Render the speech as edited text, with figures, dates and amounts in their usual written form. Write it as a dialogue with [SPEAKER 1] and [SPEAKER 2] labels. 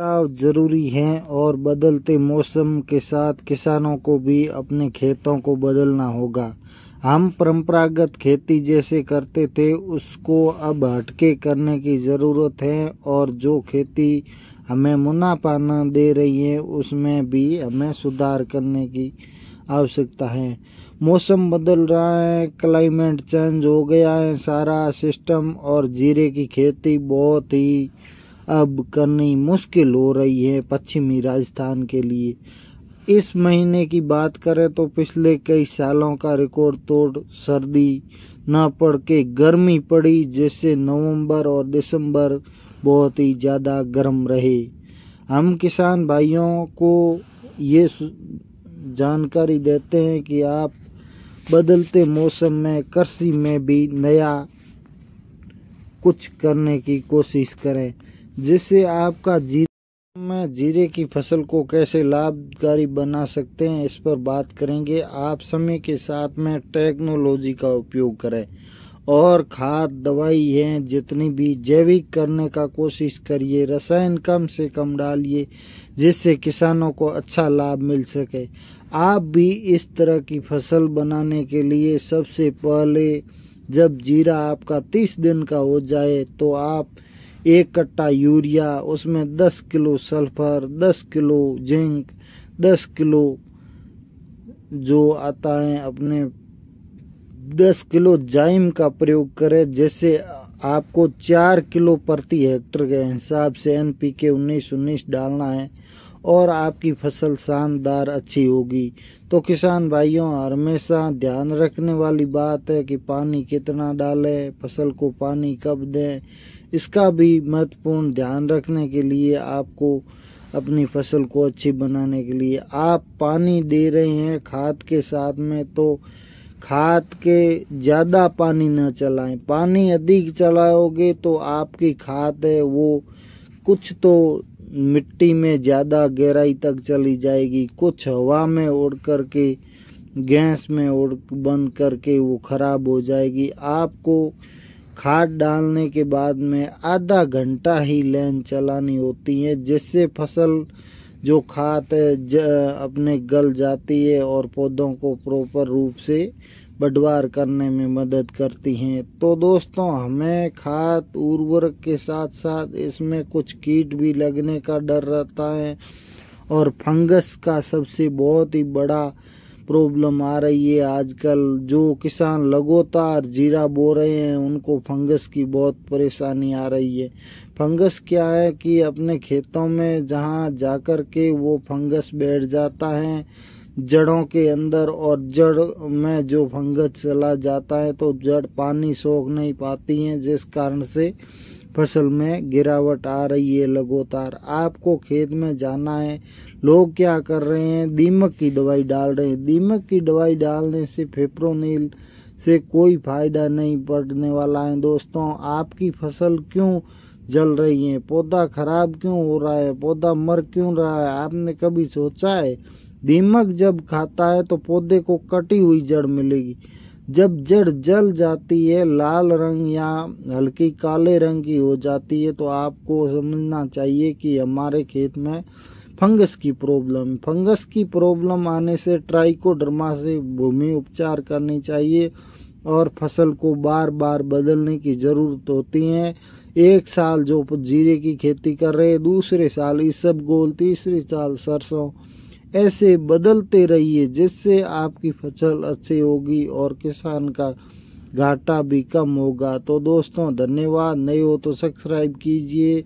[SPEAKER 1] बदलाव जरूरी है और बदलते मौसम के साथ किसानों को भी अपने खेतों को बदलना होगा। हम परंपरागत खेती जैसे करते थे उसको अब हटके करने की ज़रूरत है और जो खेती हमें मुनाफा न दे रही है उसमें भी हमें सुधार करने की आवश्यकता है। मौसम बदल रहा है, क्लाइमेट चेंज हो गया है सारा सिस्टम, और जीरे की खेती बहुत ही अब करनी मुश्किल हो रही है पश्चिमी राजस्थान के लिए। इस महीने की बात करें तो पिछले कई सालों का रिकॉर्ड तोड़ सर्दी न पड़ के गर्मी पड़ी, जिससे नवंबर और दिसंबर बहुत ही ज़्यादा गर्म रहे। हम किसान भाइयों को ये जानकारी देते हैं कि आप बदलते मौसम में कृषि में भी नया कुछ करने की कोशिश करें, जिससे आपका जीरे की फसल को कैसे लाभकारी बना सकते हैं इस पर बात करेंगे। आप समय के साथ में टेक्नोलॉजी का उपयोग करें और खाद दवाई हैं जितनी भी जैविक करने का कोशिश करिए, रसायन कम से कम डालिए जिससे किसानों को अच्छा लाभ मिल सके। आप भी इस तरह की फसल बनाने के लिए सबसे पहले जब जीरा आपका 30 दिन का हो जाए तो आप 1 कट्टा यूरिया, उसमें 10 kilo sulphur, 10 kilo zinc, 10 kilo जो आता है अपने 10 किलो जाइम का प्रयोग करें, जिससे आपको 4 किलो प्रति हेक्टर के हिसाब से NPK 19-19 डालना है और आपकी फसल शानदार अच्छी होगी। तो किसान भाइयों, हमेशा ध्यान रखने वाली बात है कि पानी कितना डालें, फसल को पानी कब दें, इसका भी महत्वपूर्ण ध्यान रखने के लिए आपको अपनी फसल को अच्छी बनाने के लिए आप पानी दे रहे हैं खाद के साथ में, तो खाद के ज़्यादा पानी न चलाएं। पानी अधिक चलाओगे तो आपकी खाद है वो कुछ तो मिट्टी में ज़्यादा गहराई तक चली जाएगी, कुछ हवा में उड़ करके गैस में उड़ बन करके वो खराब हो जाएगी। आपको खाद डालने के बाद में आधा घंटा ही लेन चलानी होती है, जिससे फसल जो खाद है अपने गल जाती है और पौधों को प्रॉपर रूप से बढ़वार करने में मदद करती हैं। तो दोस्तों, हमें खाद उर्वरक के साथ साथ इसमें कुछ कीट भी लगने का डर रहता है और फंगस का सबसे बहुत ही बड़ा प्रॉब्लम आ रही है आजकल। जो किसान लगातार जीरा बो रहे हैं उनको फंगस की बहुत परेशानी आ रही है। फंगस क्या है कि अपने खेतों में जहां जाकर के वो फंगस बैठ जाता है जड़ों के अंदर, और जड़ में जो फंगस चला जाता है तो जड़ पानी सोख नहीं पाती हैं, जिस कारण से फसल में गिरावट आ रही है लगातार। आपको खेत में जाना है, लोग क्या कर रहे हैं, दीमक की दवाई डाल रहे हैं। दीमक की दवाई डालने से फिप्रोनिल से कोई फायदा नहीं पड़ने वाला है। दोस्तों, आपकी फसल क्यों जल रही है, पौधा खराब क्यों हो रहा है, पौधा मर क्यों रहा है, आपने कभी सोचा है? दीमक जब खाता है तो पौधे को कटी हुई जड़ मिलेगी। जब जड़ जल जाती है, लाल रंग या हल्की काले रंग की हो जाती है, तो आपको समझना चाहिए कि हमारे खेत में फंगस की प्रॉब्लम आने से ट्राइकोडर्मा से भूमि उपचार करनी चाहिए और फसल को बार बार बदलने की ज़रूरत होती है। एक साल जो जीरे की खेती कर रहे हैं, दूसरे साल इसबगोल, तीसरे साल सरसों, ऐसे बदलते रहिए जिससे आपकी फसल अच्छी होगी और किसान का घाटा भी कम होगा। तो दोस्तों, धन्यवाद। नए हो तो सब्सक्राइब कीजिए।